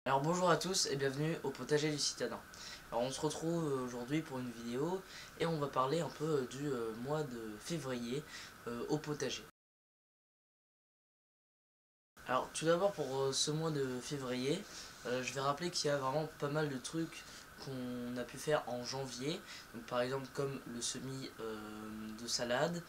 Alors bonjour à tous et bienvenue au potager du citadin. Alors on se retrouve aujourd'hui pour une vidéo et on va parler un peu du mois de février au potager. Alors tout d'abord pour ce mois de février, je vais rappeler qu'il y a vraiment pas mal de trucs qu'on a pu faire en janvier. Donc, par exemple comme le semis de salade,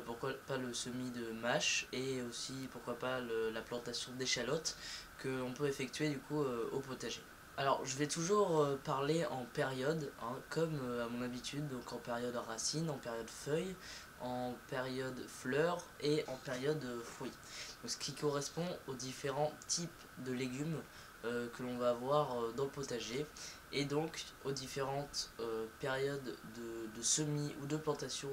pourquoi pas le semis de mâche et aussi pourquoi pas la plantation d'échalotes que on peut effectuer du coup au potager. Alors je vais toujours parler en période, hein, comme à mon habitude, donc en période racine, en période feuille, en période fleurs et en période fruits. Donc, ce qui correspond aux différents types de légumes que l'on va avoir dans le potager et donc aux différentes périodes de semis ou de plantation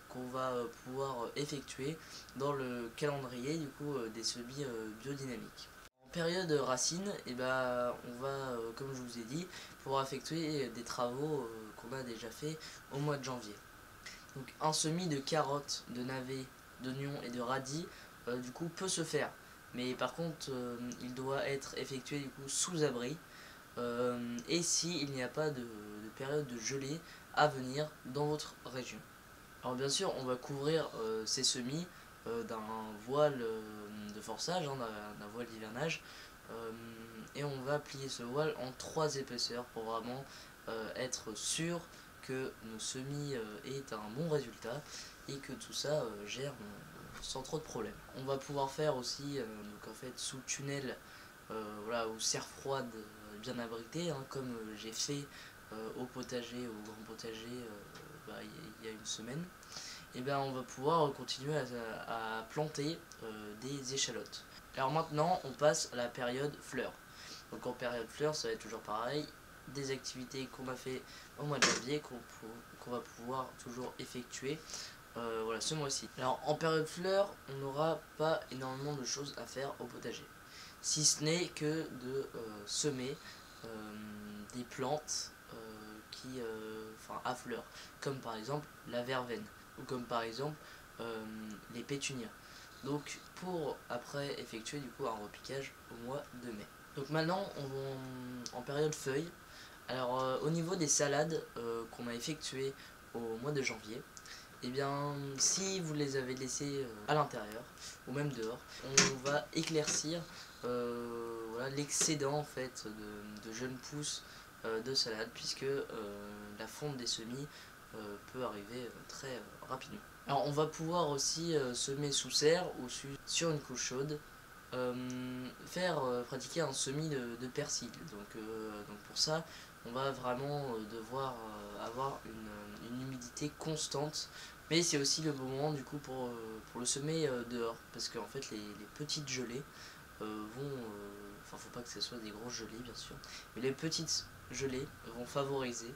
qu'on va pouvoir effectuer dans le calendrier du coup des semis biodynamiques. En période racine, et on va, comme je vous ai dit, pouvoir effectuer des travaux qu'on a déjà fait au mois de janvier. Donc un semis de carottes, de navets, d'oignons et de radis du coup peut se faire. Mais par contre il doit être effectué du coup sous abri et s'il n'y a pas de période de gelée à venir dans votre région. Alors bien sûr on va couvrir ces semis d'un voile de forçage, hein, d'un voile d'hivernage et on va plier ce voile en 3 épaisseurs pour vraiment être sûr que nos semis aient un bon résultat et que tout ça germe sans trop de problèmes. On va pouvoir faire aussi donc en fait sous tunnel voilà, ou serre froide bien abritée, hein, comme j'ai fait au potager, au grand potager il y a une semaine. Et bien on va pouvoir continuer à planter des échalotes. Alors maintenant on passe à la période fleurs. Donc en période fleurs ça va être toujours pareil, des activités qu'on a fait au mois de janvier qu'on va pouvoir toujours effectuer voilà, ce mois-ci. Alors en période fleurs on n'aura pas énormément de choses à faire au potager. Si ce n'est que de semer des plantes à fleurs, comme par exemple la verveine, ou comme par exemple les pétunias. Donc pour après effectuer du coup un repiquage au mois de mai. Donc maintenant on va en période feuille. Alors au niveau des salades qu'on a effectuées au mois de janvier, et bien si vous les avez laissées à l'intérieur ou même dehors, on va éclaircir voilà, l'excédent en fait de jeunes pousses de salade puisque la fonte des semis peut arriver très rapidement. Alors on va pouvoir aussi semer sous serre ou sur une couche chaude, pratiquer un semis de persil. Donc pour ça on va vraiment devoir avoir une humidité constante, mais c'est aussi le bon moment du coup pour le semer dehors parce qu'en fait les petites gelées enfin faut pas que ce soit des grosses gelées bien sûr, mais les petites gelées vont favoriser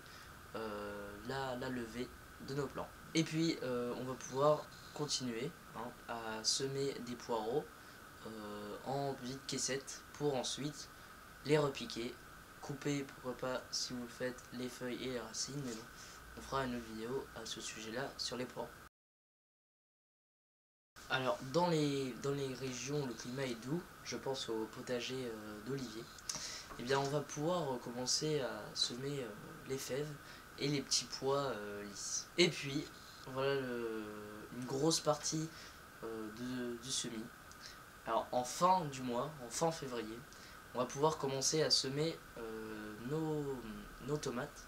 la levée de nos plants. Et puis on va pouvoir continuer à semer des poireaux en petites caissettes pour ensuite les repiquer, couper pourquoi pas si vous le faites les feuilles et les racines, mais bon, on fera une autre vidéo à ce sujet là sur les poireaux. Alors dans les régions où le climat est doux, je pense au potager d'olivier, et bien on va pouvoir commencer à semer les fèves et les petits pois lisses. Et puis voilà une grosse partie du semis. Alors en fin du mois, en fin février, on va pouvoir commencer à semer nos tomates,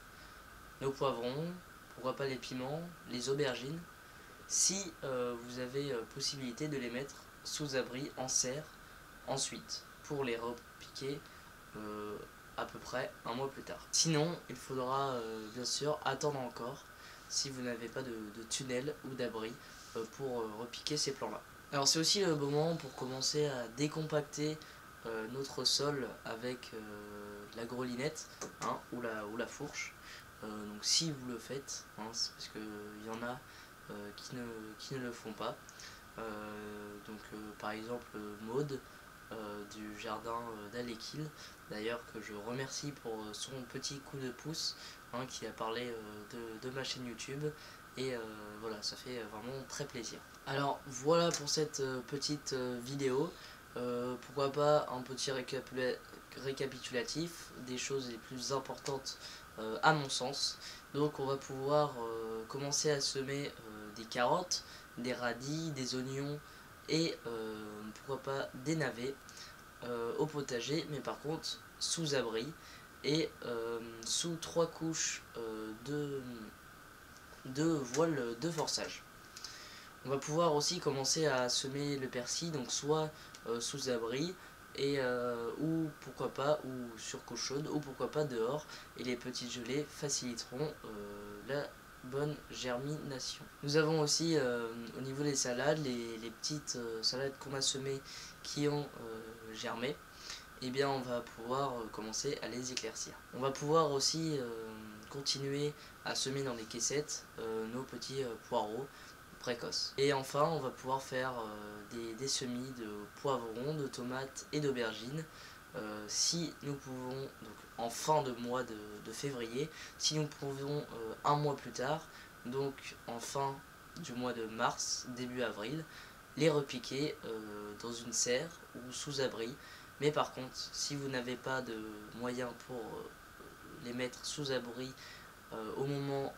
nos poivrons, pourquoi pas les piments, les aubergines, si vous avez possibilité de les mettre sous abri en serre ensuite, pour les repiquer à peu près un mois plus tard. Sinon, il faudra bien sûr attendre encore si vous n'avez pas de tunnel ou d'abri pour repiquer ces plants-là. Alors c'est aussi le bon moment pour commencer à décompacter notre sol avec la grelinette ou la fourche. Donc si vous le faites, c'est parce qu'il y en a qui ne le font pas. Par exemple Maude du jardin d'Alekil, d'ailleurs que je remercie pour son petit coup de pouce qui a parlé de ma chaîne YouTube et voilà, ça fait vraiment très plaisir. Alors voilà pour cette petite vidéo. Pourquoi pas un petit récapitulatif des choses les plus importantes à mon sens. Donc on va pouvoir commencer à semer des carottes, des radis, des oignons et pourquoi pas des navets au potager, mais par contre sous abri et sous 3 couches de voile de forçage. On va pouvoir aussi commencer à semer le persil, donc soit sous abri et ou pourquoi pas ou sur couche chaude ou pourquoi pas dehors, et les petites gelées faciliteront la bonne germination. Nous avons aussi au niveau des salades les petites salades qu'on a semées qui ont germé. Eh bien on va pouvoir commencer à les éclaircir. On va pouvoir aussi continuer à semer dans les caissettes nos petits poireaux précoces. Et enfin on va pouvoir faire des semis de poivrons, de tomates et d'aubergines si nous pouvons, donc en fin de mois de février, si nous pouvons un mois plus tard, donc en fin du mois de mars, début avril, les repiquer dans une serre ou sous abri. Mais par contre, si vous n'avez pas de moyens pour les mettre sous abri au moment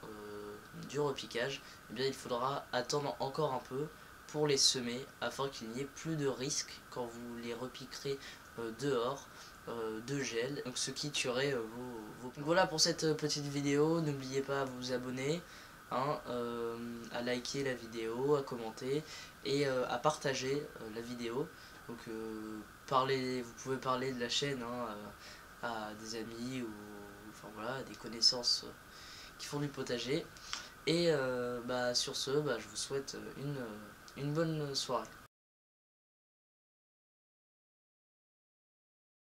du repiquage, eh bien il faudra attendre encore un peu pour les semer afin qu'il n'y ait plus de risque quand vous les repiquerez dehors de gel, donc ce qui tuerait vos... Donc voilà pour cette petite vidéo. N'oubliez pas à vous abonner, hein, à liker la vidéo, à commenter et à partager la vidéo. Donc vous pouvez parler de la chaîne, hein, à des amis ou enfin voilà, à des connaissances qui font du potager. Et sur ce, je vous souhaite une bonne soirée.